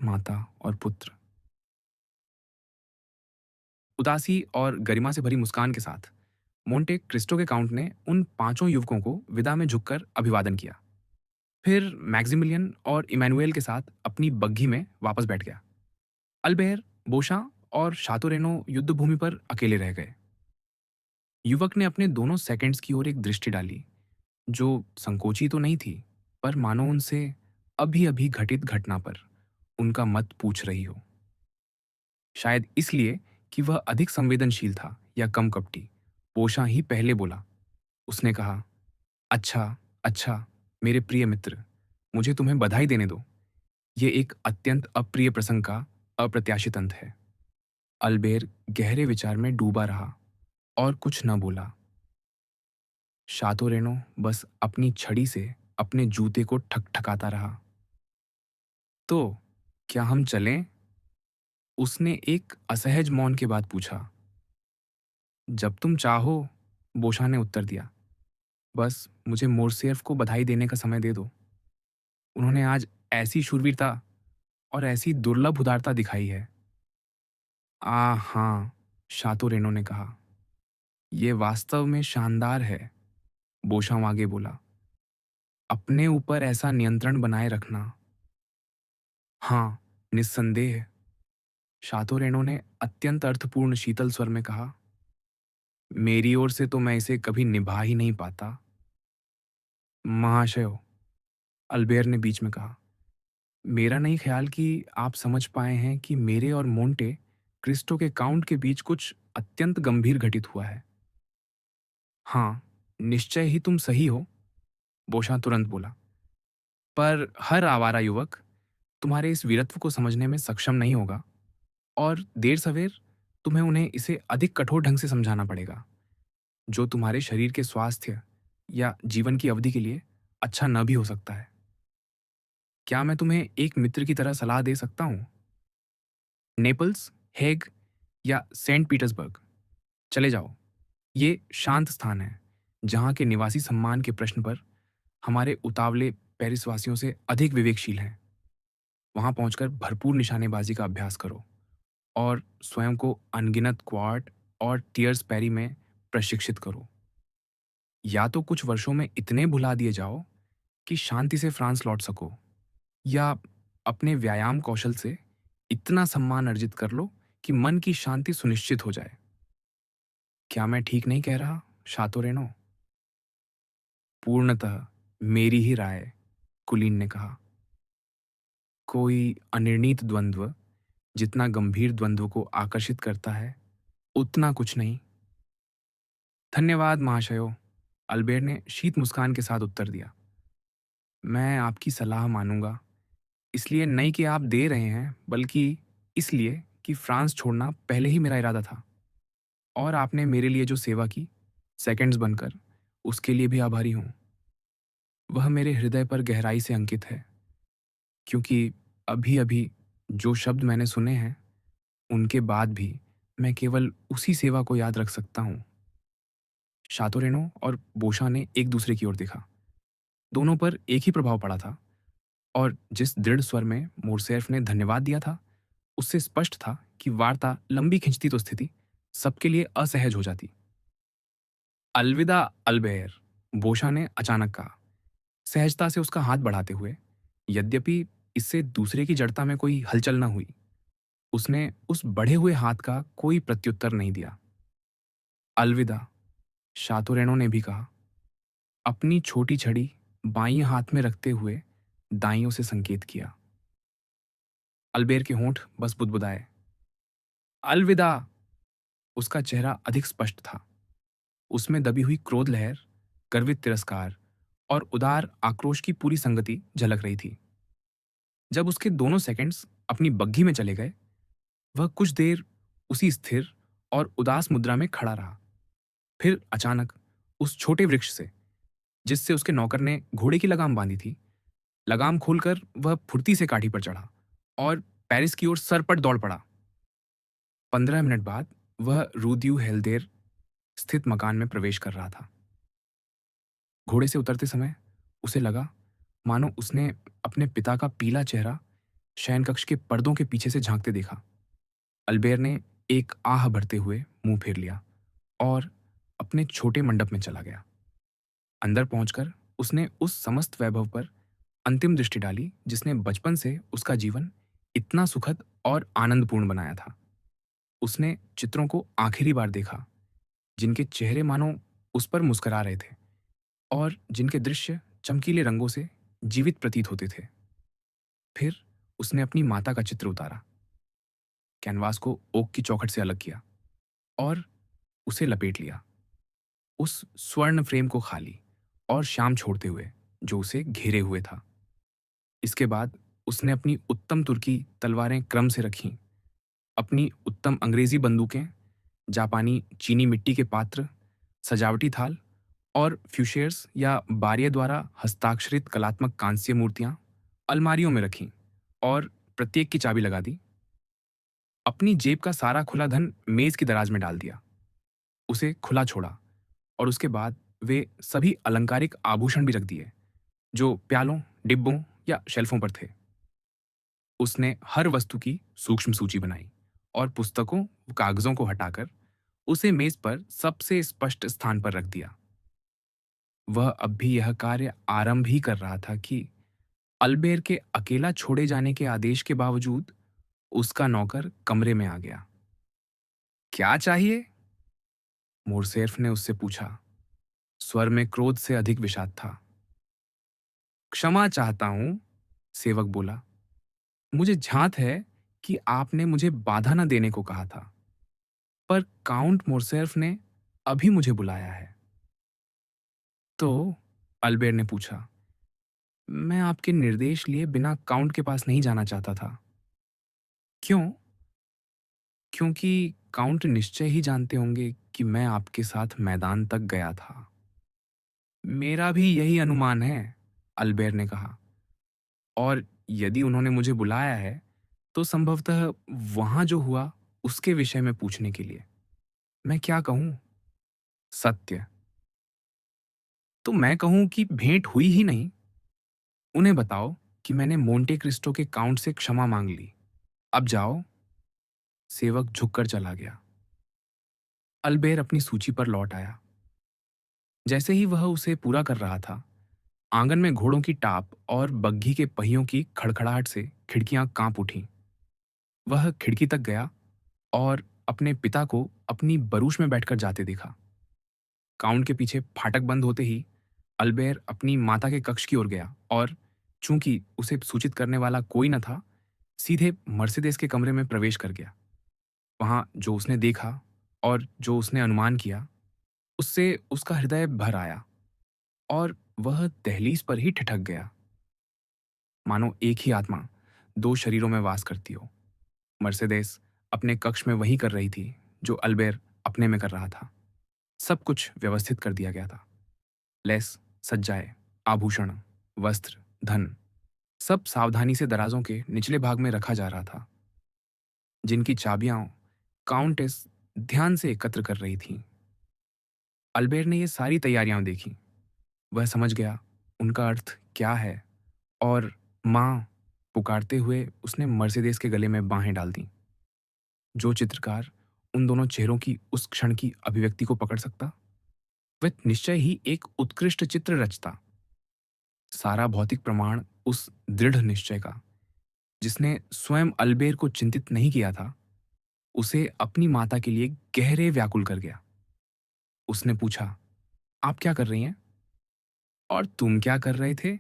माता और पुत्र। उदासी और गरिमा से भरी मुस्कान के साथ मोंटे क्रिस्टो के काउंट ने उन पांचों युवकों को विदा में झुककर अभिवादन किया। फिर मैक्सिमिलियन और इमैनुएल के साथ अपनी बग्घी में वापस बैठ गया। अल्बेर, बोशा और शातोरेनो युद्ध भूमि पर अकेले रह गए। युवक ने अपने दोनों सेकंड्स की ओर एक दृष्टि डाली, जो संकोची तो नहीं थी, पर मानो उनसे अभी अभी घटित घटना पर उनका मत पूछ रही हो। शायद इसलिए कि वह अधिक संवेदनशील था या कम कपटी, पोषा ही पहले बोला। उसने कहा, अच्छा, अच्छा, मेरे प्रिय मित्र, मुझे तुम्हें बधाई देने दो। ये एक अत्यंत अप्रिय प्रसंग का अप्रत्याशित अंत है। अल्बेर गहरे विचार में डूबा रहा और कुछ न बोला। शातोरेनो बस अपनी छड़ी से अपने जूते को ठकठकाता रहा। तो क्या हम चलें? उसने एक असहज मौन के बाद पूछा। जब तुम चाहो, बोशा ने उत्तर दिया। बस मुझे मोरसेर्फ को बधाई देने का समय दे दो। उन्होंने आज ऐसी शूरवीरता और ऐसी दुर्लभ उदारता दिखाई है। हाँ, शातोरेनो ने कहा। ये वास्तव में शानदार है, बोशाम आगे बोला। अपने ऊपर ऐसा नियंत्रण बनाए रखना। हाँ, निस्संदेह, शातोरेनो ने अत्यंत अर्थपूर्ण शीतल स्वर में कहा। मेरी ओर से तो मैं इसे कभी निभा ही नहीं पाता। महाशयो, अल्बेर ने बीच में कहा, मेरा नहीं ख्याल कि आप समझ पाए हैं कि मेरे और मोंटे क्रिस्टो के काउंट के बीच कुछ अत्यंत गंभीर घटित हुआ है। हाँ, निश्चय ही तुम सही हो, बोशा तुरंत बोला। पर हर आवारा युवक तुम्हारे इस वीरत्व को समझने में सक्षम नहीं होगा, और देर सवेर तुम्हें उन्हें इसे अधिक कठोर ढंग से समझाना पड़ेगा, जो तुम्हारे शरीर के स्वास्थ्य या जीवन की अवधि के लिए अच्छा न भी हो सकता है। क्या मैं तुम्हें एक मित्र की तरह सलाह दे सकता हूँ? नेपल्स, हेग या सेंट पीटर्सबर्ग चले जाओ। ये शांत स्थान है, जहाँ के निवासी सम्मान के प्रश्न पर हमारे उतावले पेरिसवासियों से अधिक विवेकशील हैं। वहां पहुंचकर भरपूर निशानेबाजी का अभ्यास करो और स्वयं को अनगिनत क्वार्ट और टियर्स पैरी में प्रशिक्षित करो। या तो कुछ वर्षों में इतने भुला दिए जाओ कि शांति से फ्रांस लौट सको, या अपने व्यायाम कौशल से इतना सम्मान अर्जित कर लो कि मन की शांति सुनिश्चित हो जाए। क्या मैं ठीक नहीं कह रहा, शातोरेनो? पूर्णतः मेरी ही राय, कुलीन ने कहा। कोई अनिर्णीत द्वंद्व जितना गंभीर द्वंद्व को आकर्षित करता है, उतना कुछ नहीं। धन्यवाद महाशयो, अल्बेर ने शीत मुस्कान के साथ उत्तर दिया। मैं आपकी सलाह मानूंगा, इसलिए नहीं कि आप दे रहे हैं, बल्कि इसलिए कि फ्रांस छोड़ना पहले ही मेरा इरादा था। और आपने मेरे लिए जो सेवा की, सेकंड्स बनकर, उसके लिए भी आभारी हूं। वह मेरे हृदय पर गहराई से अंकित है, क्योंकि अभी अभी जो शब्द मैंने सुने हैं, उनके बाद भी मैं केवल उसी सेवा को याद रख सकता हूँ। शातोरेनो और बोशा ने एक दूसरे की ओर देखा। दोनों पर एक ही प्रभाव पड़ा था, और जिस दृढ़ स्वर में मोरसेर्फ ने धन्यवाद दिया था, उससे स्पष्ट था कि वार्ता लंबी खिंचती तो स्थिति सबके लिए असहज हो जाती। अलविदा अल्बेर, बोशा ने अचानक कहा, सहजता से उसका हाथ बढ़ाते हुए। यद्यपि इससे दूसरे की जड़ता में कोई हलचल न हुई, उसने उस बढ़े हुए हाथ का कोई प्रत्युत्तर नहीं दिया। अलविदा, शातोरेनो ने भी कहा, अपनी छोटी छड़ी बाईं हाथ में रखते हुए दाइयों से संकेत किया। अल्बेर के होंठ बस बुदबुदाए। अलविदा! उसका चेहरा अधिक स्पष्ट था। उसमें दबी हुई क्रोध लहर, गर्वित तिरस्कार और उदार आक्रोश की पूरी संगति झलक रही थी। जब उसके दोनों सेकंड्स अपनी बग्घी में चले गए, वह कुछ देर उसी स्थिर और उदास मुद्रा में खड़ा रहा। फिर अचानक उस छोटे वृक्ष से, जिससे उसके नौकर ने घोड़े की लगाम बांधी थी, लगाम खोलकर वह फुर्ती से काठी पर चढ़ा और पेरिस की ओर सरपट दौड़ पड़ा। 15 मिनट बाद वह रूद्यू हेल्देर स्थित मकान में प्रवेश कर रहा था। घोड़े से उतरते समय उसे लगा मानो उसने अपने पिता का पीला चेहरा शयनकक्ष के पर्दों के पीछे से झांकते देखा। अल्बेर ने एक आह भरते हुए मुंह फेर लिया और अपने छोटे मंडप में चला गया। अंदर पहुंचकर उसने उस समस्त वैभव पर अंतिम दृष्टि डाली जिसने बचपन से उसका जीवन इतना सुखद और आनंदपूर्ण बनाया था। उसने चित्रों को आखिरी बार देखा, जिनके चेहरे मानो उस पर मुस्कुरा रहे थे और जिनके दृश्य चमकीले रंगों से जीवित प्रतीत होते थे। फिर उसने अपनी माता का चित्र उतारा, कैनवास को ओक की चौखट से अलग किया और उसे लपेट लिया, उस स्वर्ण फ्रेम को खाली और शाम छोड़ते हुए जो उसे घेरे हुए था। इसके बाद उसने अपनी उत्तम तुर्की तलवारें क्रम से रखीं, अपनी उत्तम अंग्रेजी बंदूकें, जापानी चीनी मिट्टी के पात्र, सजावटी थाल और फ्यूशेर्स या बारिये द्वारा हस्ताक्षरित कलात्मक कांस्य मूर्तियां अलमारियों में रखीं और प्रत्येक की चाबी लगा दी। अपनी जेब का सारा खुला धन मेज की दराज में डाल दिया, उसे खुला छोड़ा और उसके बाद वे सभी अलंकारिक आभूषण भी रख दिए जो प्यालों, डिब्बों या शेल्फों पर थे। उसने हर वस्तु की सूक्ष्म सूची बनाई और पुस्तकों, कागजों को हटाकर उसे मेज पर सबसे स्पष्ट स्थान पर रख दिया। वह अब भी यह कार्य आरंभ ही कर रहा था कि अल्बेर के अकेला छोड़े जाने के आदेश के बावजूद उसका नौकर कमरे में आ गया। क्या चाहिए? मोरसेर्फ ने उससे पूछा। स्वर में क्रोध से अधिक विषाद था। क्षमा चाहता हूं, सेवक बोला। मुझे झांत है कि आपने मुझे बाधा न देने को कहा था, पर काउंट मोरसेर्फ ने अभी मुझे बुलाया है। तो अल्बेर ने पूछा, मैं आपके निर्देश लिए बिना काउंट के पास नहीं जाना चाहता था। क्यों? क्योंकि काउंट निश्चय ही जानते होंगे कि मैं आपके साथ मैदान तक गया था। मेरा भी यही अनुमान है, अल्बेर ने कहा। और यदि उन्होंने मुझे बुलाया है, तो संभवतः वहां जो हुआ उसके विषय में पूछने के लिए। मैं क्या कहूं? सत्य। तो मैं कहूं कि भेंट हुई ही नहीं। उन्हें बताओ कि मैंने मोंटे क्रिस्टो के काउंट से क्षमा मांग ली। अब जाओ। सेवक झुककर चला गया। अल्बेर अपनी सूची पर लौट आया। जैसे ही वह उसे पूरा कर रहा था, आंगन में घोड़ों की टाप और बग्घी के पहियों की खड़खड़ाहट से खिड़कियां कांप उठीं। वह खिड़की तक गया और अपने पिता को अपनी बरूश में बैठकर जाते देखा। काउंट के पीछे फाटक बंद होते ही अल्बेर अपनी माता के कक्ष की ओर गया और चूंकि उसे सूचित करने वाला कोई न था, सीधे मर्सिडेस के कमरे में प्रवेश कर गया। वहां जो उसने देखा और जो उसने अनुमान किया, उससे उसका हृदय भर आया और वह दहलीज पर ही ठिठक गया, मानो एक ही आत्मा दो शरीरों में वास करती हो। मर्सिडेस अपने कक्ष में वही कर रही थी जो अल्बेर अपने में कर रहा था। सब कुछ व्यवस्थित कर दिया गया था। लेस, सज्जाएं, आभूषण, वस्त्र, धन, सब सावधानी से दराजों के निचले भाग में रखा जा रहा था, जिनकी चाबियां काउंटेस ध्यान से एकत्र कर रही थीं। अल्बेर ने ये सारी तैयारियां देखी। वह समझ गया उनका अर्थ क्या है और मां पुकारते हुए उसने मर्सिडेस के गले में बाहें डाल दी। जो चित्रकार उन दोनों चेहरों की उस क्षण की अभिव्यक्ति को पकड़ सकता, वह निश्चय ही एक उत्कृष्ट चित्र रचता। सारा भौतिक प्रमाण उस दृढ़ निश्चय का, जिसने स्वयं अल्बेर को चिंतित नहीं किया था, उसे अपनी माता के लिए गहरे व्याकुल कर गया। उसने पूछा, आप क्या कर रही हैं? और तुम क्या कर रहे थे?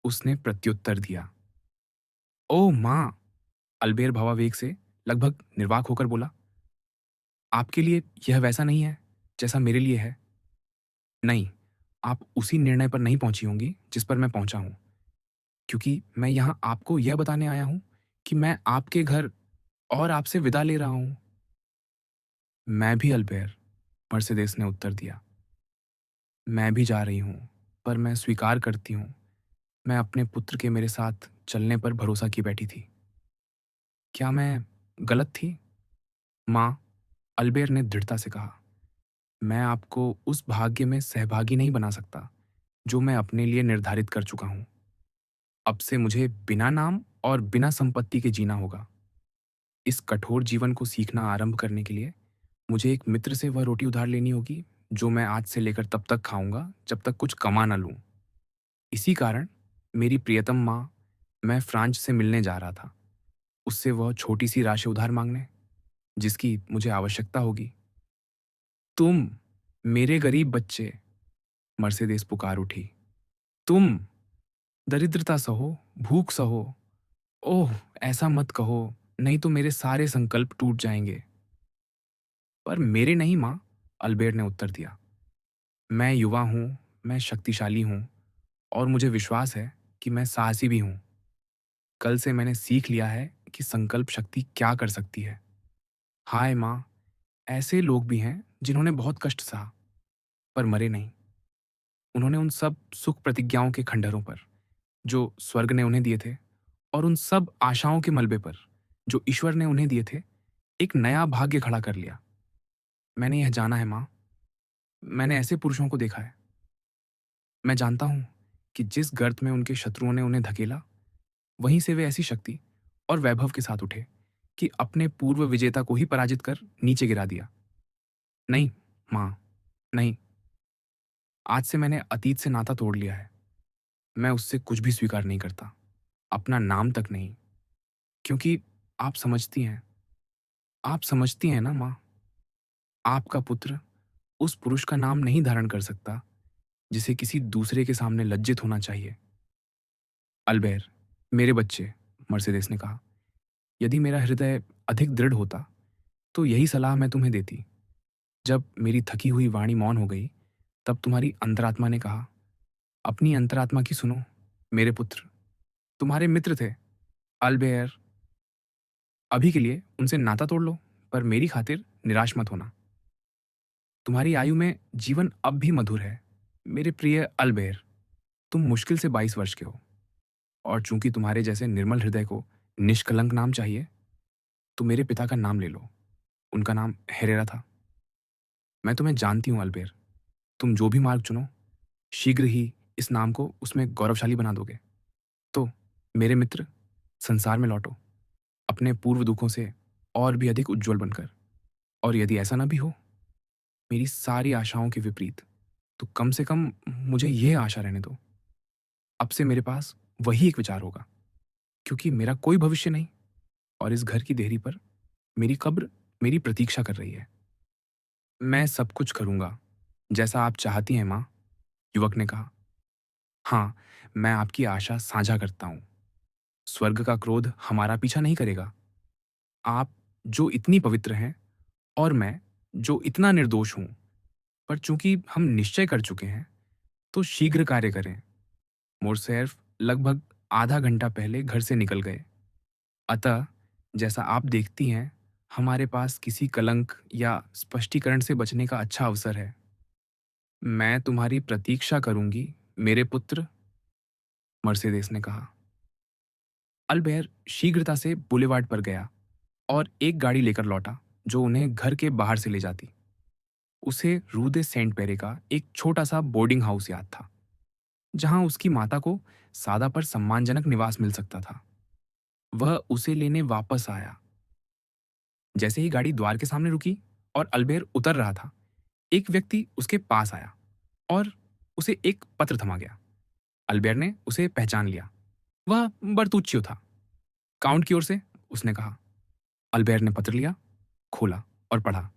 उसने प्रत्युत्तर दिया। ओह मां! अल्बेर भावावेग से लगभग निर्वाक होकर बोला, आपके लिए यह वैसा नहीं है जैसा मेरे लिए है। नहीं, आप उसी निर्णय पर नहीं पहुंची होंगी जिस पर मैं पहुंचा हूं, क्योंकि मैं यहां आपको यह बताने आया हूं कि मैं आपके घर और आपसे विदा ले रहा हूं। मैं भी अल्बेर, मर्सिडेस ने उत्तर दिया। मैं भी जा रही हूं, पर मैं स्वीकार करती हूं, मैं अपने पुत्र के मेरे साथ चलने पर भरोसा की बैठी थी। क्या मैं गलत थी? मां, अल्बेर ने दृढ़ता से कहा, मैं आपको उस भाग्य में सहभागी नहीं बना सकता जो मैं अपने लिए निर्धारित कर चुका हूं। अब से मुझे बिना नाम और बिना संपत्ति के जीना होगा। इस कठोर जीवन को सीखना आरंभ करने के लिए मुझे एक मित्र से वह रोटी उधार लेनी होगी जो मैं आज से लेकर तब तक खाऊंगा जब तक कुछ कमा ना लूं। इसी कारण मेरी प्रियतम माँ, मैं फ्रांस से मिलने जा रहा था, उससे वह छोटी सी राशि उधार मांगने जिसकी मुझे आवश्यकता होगी। तुम, मेरे गरीब बच्चे, मर्सिडीज पुकार उठी। तुम दरिद्रता सहो, भूख सहो। ओह, ऐसा मत कहो, नहीं तो मेरे सारे संकल्प टूट जाएंगे। पर मेरे नहीं माँ, अल्बेर ने उत्तर दिया। मैं युवा हूँ, मैं शक्तिशाली हूँ और मुझे विश्वास है कि मैं साहसी भी हूँ। कल से मैंने सीख लिया है कि संकल्प शक्ति क्या कर सकती है। हाय माँ, ऐसे लोग भी हैं जिन्होंने बहुत कष्ट सहा पर मरे नहीं। उन्होंने उन सब सुख प्रतिज्ञाओं के खंडहरों पर जो स्वर्ग ने उन्हें दिए थे और उन सब आशाओं के मलबे पर जो ईश्वर ने उन्हें दिए थे, एक नया भाग्य खड़ा कर लिया। मैंने यह जाना है माँ, मैंने ऐसे पुरुषों को देखा है। मैं जानता हूँ कि जिस गर्त में उनके शत्रुओं ने उन्हें धकेला, वहीं से वे ऐसी शक्ति और वैभव के साथ उठे कि अपने पूर्व विजेता को ही पराजित कर नीचे गिरा दिया। नहीं माँ, नहीं, आज से मैंने अतीत से नाता तोड़ लिया है। मैं उससे कुछ भी स्वीकार नहीं करता, अपना नाम तक नहीं। क्योंकि आप समझती हैं ना माँ, आपका पुत्र उस पुरुष का नाम नहीं धारण कर सकता जिसे किसी दूसरे के सामने लज्जित होना चाहिए। अल्बेर, मेरे बच्चे, मर्सिडीज ने कहा, यदि मेरा हृदय अधिक दृढ़ होता तो यही सलाह मैं तुम्हें देती। जब मेरी थकी हुई वाणी मौन हो गई, तब तुम्हारी अंतरात्मा ने कहा, अपनी अंतरात्मा की सुनो मेरे पुत्र, तुम्हारे मित्र थे अल्बेर। अभी के लिए उनसे नाता तोड़ लो, पर मेरी खातिर निराश मत होना। तुम्हारी आयु में जीवन अब भी मधुर है मेरे प्रिय अल्बेर। तुम मुश्किल से 22 वर्ष के हो और चूंकि तुम्हारे जैसे निर्मल हृदय को निष्कलंक नाम चाहिए, तो मेरे पिता का नाम ले लो। उनका नाम हेरेरा था। मैं तुम्हें जानती हूँ अल्बेर, तुम जो भी मार्ग चुनो, शीघ्र ही इस नाम को उसमें गौरवशाली बना दोगे। तो मेरे मित्र, संसार में लौटो, अपने पूर्व दुखों से और भी अधिक उज्जवल बनकर। और यदि ऐसा ना भी हो, मेरी सारी आशाओं के विपरीत, तो कम से कम मुझे यह आशा रहने दो, अब से मेरे पास वही एक विचार होगा, क्योंकि मेरा कोई भविष्य नहीं और इस घर की देहरी पर मेरी कब्र मेरी प्रतीक्षा कर रही है। मैं सब कुछ करूंगा जैसा आप चाहती हैं माँ, युवक ने कहा। हाँ, मैं आपकी आशा साझा करता हूँ। स्वर्ग का क्रोध हमारा पीछा नहीं करेगा। आप जो इतनी पवित्र हैं और मैं जो इतना निर्दोष हूँ, पर चूंकि हम निश्चय कर चुके हैं, तो शीघ्र कार्य करें। मोरसैफ लगभग आधा घंटा पहले घर से निकल गए। अतः जैसा आप देखती हैं, हमारे पास किसी कलंक या स्पष्टीकरण से बचने का अच्छा अवसर है। मैं तुम्हारी प्रतीक्षा करूंगी मेरे पुत्र, मर्सिडीज ने कहा। अल्बेर शीघ्रता से बुलेवार्ड पर गया और एक गाड़ी लेकर लौटा जो उन्हें घर के बाहर से ले जाती। उसे रू दे सेंट पेरे का एक छोटा सा बोर्डिंग हाउस याद था, जहां उसकी माता को सादा पर सम्मानजनक निवास मिल सकता था। वह उसे लेने वापस आया। जैसे ही गाड़ी द्वार के सामने रुकी और अल्बेर उतर रहा था, एक व्यक्ति उसके पास आया और उसे एक पत्र थमा गया। अल्बेर ने उसे पहचान लिया। वह बर्तुच्चियो था। काउंट की ओर से, उसने कहा। अल्बेर ने पत्र लिया, खोला और पढ़ा।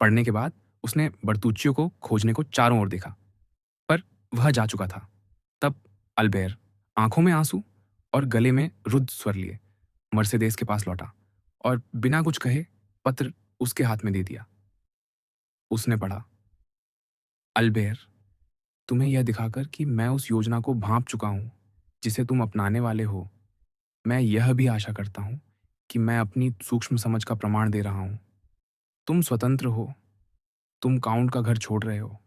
पढ़ने के बाद उसने बर्तुच्चियो को खोजने को चारों ओर देखा, पर वह जा चुका था। तब अल्बेर, आंखों में आंसू और गले में रुद्ध स्वर लिए, मर्सिडीज के पास लौटा और बिना कुछ कहे पत्र उसके हाथ में दे दिया। उसने पढ़ा, अल्बेर, तुम्हें यह दिखाकर कि मैं उस योजना को भांप चुका हूं जिसे तुम अपनाने वाले हो, मैं यह भी आशा करता हूं कि मैं अपनी सूक्ष्म समझ का प्रमाण दे रहा हूं। तुम स्वतंत्र हो। तुम काउंट का घर छोड़ रहे हो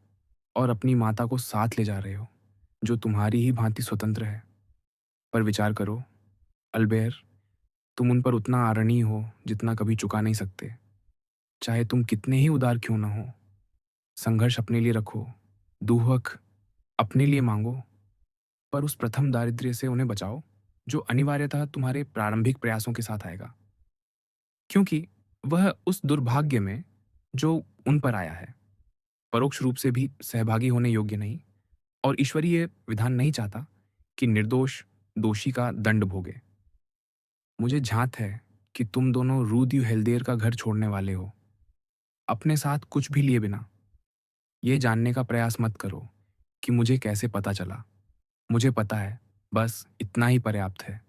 और अपनी माता को साथ ले जा रहे हो, जो तुम्हारी ही भांति स्वतंत्र है। पर विचार करो अल्बेर, तुम उन पर उतना आरणीय हो जितना कभी चुका नहीं सकते, चाहे तुम कितने ही उदार क्यों ना हो। संघर्ष अपने लिए रखो, दुहक अपने लिए मांगो, पर उस प्रथम दारिद्र्य से उन्हें बचाओ जो अनिवार्यतः तुम्हारे प्रारंभिक प्रयासों के साथ आएगा, क्योंकि वह उस दुर्भाग्य में जो उन पर आया है, परोक्ष रूप से भी सहभागी होने योग्य नहीं, और ईश्वरीय विधान नहीं चाहता कि निर्दोष दोषी का दंड भोगे। मुझे झांत है कि तुम दोनों रूद हेल्देर का घर छोड़ने वाले हो, अपने साथ कुछ भी लिए बिना। ये जानने का प्रयास मत करो कि मुझे कैसे पता चला। मुझे पता है, बस इतना ही पर्याप्त है।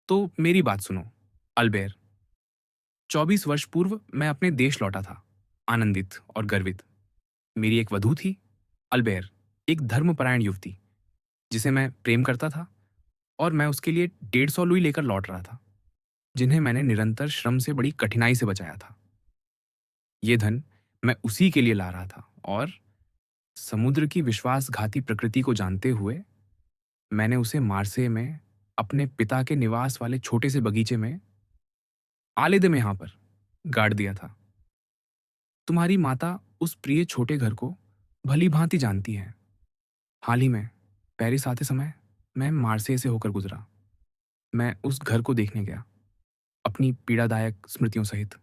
तो मेरी बात सुनो, अल्बेर। 24 वर्ष पूर्व मैं अपने देश लौटा था, आनंदित और गर्वित। मेरी एक वधू थी, अल्बेर, एक धर्मपरायण युवती, जिसे मैं प्रेम करता था, और मैं उसके लिए 150 लुई लेकर लौट रहा था, जिन्हें मैंने निरंतर श्रम से बड़ी कठिनाई से बचाया था। ये धन मैं उसी के लिए ला रहा था, और समुद्र की विश्वासघाती प्रकृति को जानते हुए मैंने उसे मार्से में अपने पिता के निवास वाले छोटे से बगीचे में, आलेदे में, यहाँ पर गाड़ दिया था। तुम्हारी माता उस प्रिय छोटे घर को भली भांति जानती है। हाल ही में पेरिस आते समय मैं मार्से से होकर गुजरा। मैं उस घर को देखने गया, अपनी पीड़ादायक स्मृतियों सहित,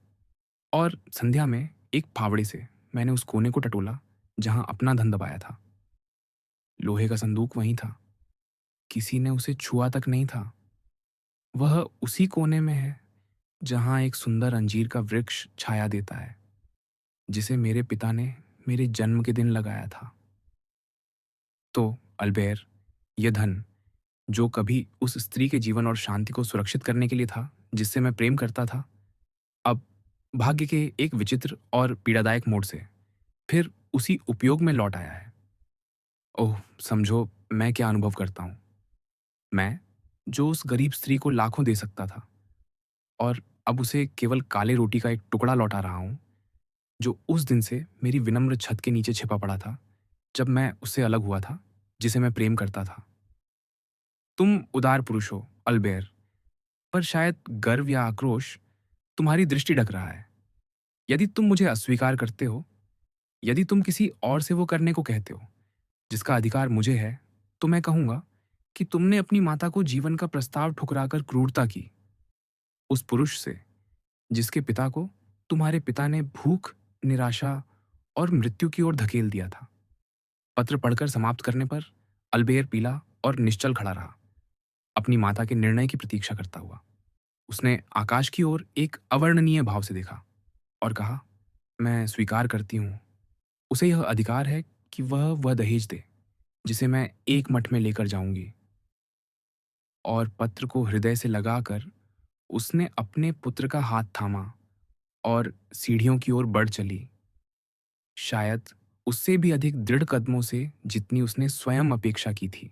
और संध्या में एक फावड़े से मैंने उस कोने को टटोला जहां अपना धन दबाया था। लोहे का संदूक वहीं था, किसी ने उसे छुआ तक नहीं था। वह उसी कोने में है जहां एक सुंदर अंजीर का वृक्ष छाया देता है, जिसे मेरे पिता ने मेरे जन्म के दिन लगाया था। तो अल्बेर, यह धन, जो कभी उस स्त्री के जीवन और शांति को सुरक्षित करने के लिए था जिससे मैं प्रेम करता था, अब भाग्य के एक विचित्र और पीड़ादायक मोड़ से फिर उसी उपयोग में लौट आया है। ओह, समझो मैं क्या अनुभव करता हूँ। मैं, जो उस गरीब स्त्री को लाखों दे सकता था, और अब उसे केवल काले रोटी का एक टुकड़ा लौटा रहा हूँ, जो उस दिन से मेरी विनम्र छत के नीचे छिपा पड़ा था जब मैं उससे अलग हुआ था, जिसे मैं प्रेम करता था। तुम उदार पुरुष हो, अल्बेर, पर शायद गर्व या आक्रोश तुम्हारी दृष्टि ढक रहा है। यदि तुम मुझे अस्वीकार करते हो, यदि तुम किसी और से वो करने को कहते हो जिसका अधिकार मुझे है, तो मैं कहूंगा कि तुमने अपनी माता को जीवन का प्रस्ताव ठुकराकर क्रूरता की, उस पुरुष से जिसके पिता को तुम्हारे पिता ने भूख, निराशा और मृत्यु की ओर धकेल दिया था। पत्र पढ़कर समाप्त करने पर अल्बेर पीला और निश्चल खड़ा रहा, अपनी माता के निर्णय की प्रतीक्षा करता हुआ। उसने आकाश की ओर एक अवर्णनीय भाव से देखा और कहा, मैं स्वीकार करती हूँ। उसे यह अधिकार है कि वह दहेज दे जिसे मैं एक मठ में लेकर जाऊंगी। और पत्र को हृदय से लगाकर उसने अपने पुत्र का हाथ थामा और सीढ़ियों की ओर बढ़ चली, शायद उससे भी अधिक दृढ़ कदमों से जितनी उसने स्वयं अपेक्षा की थी।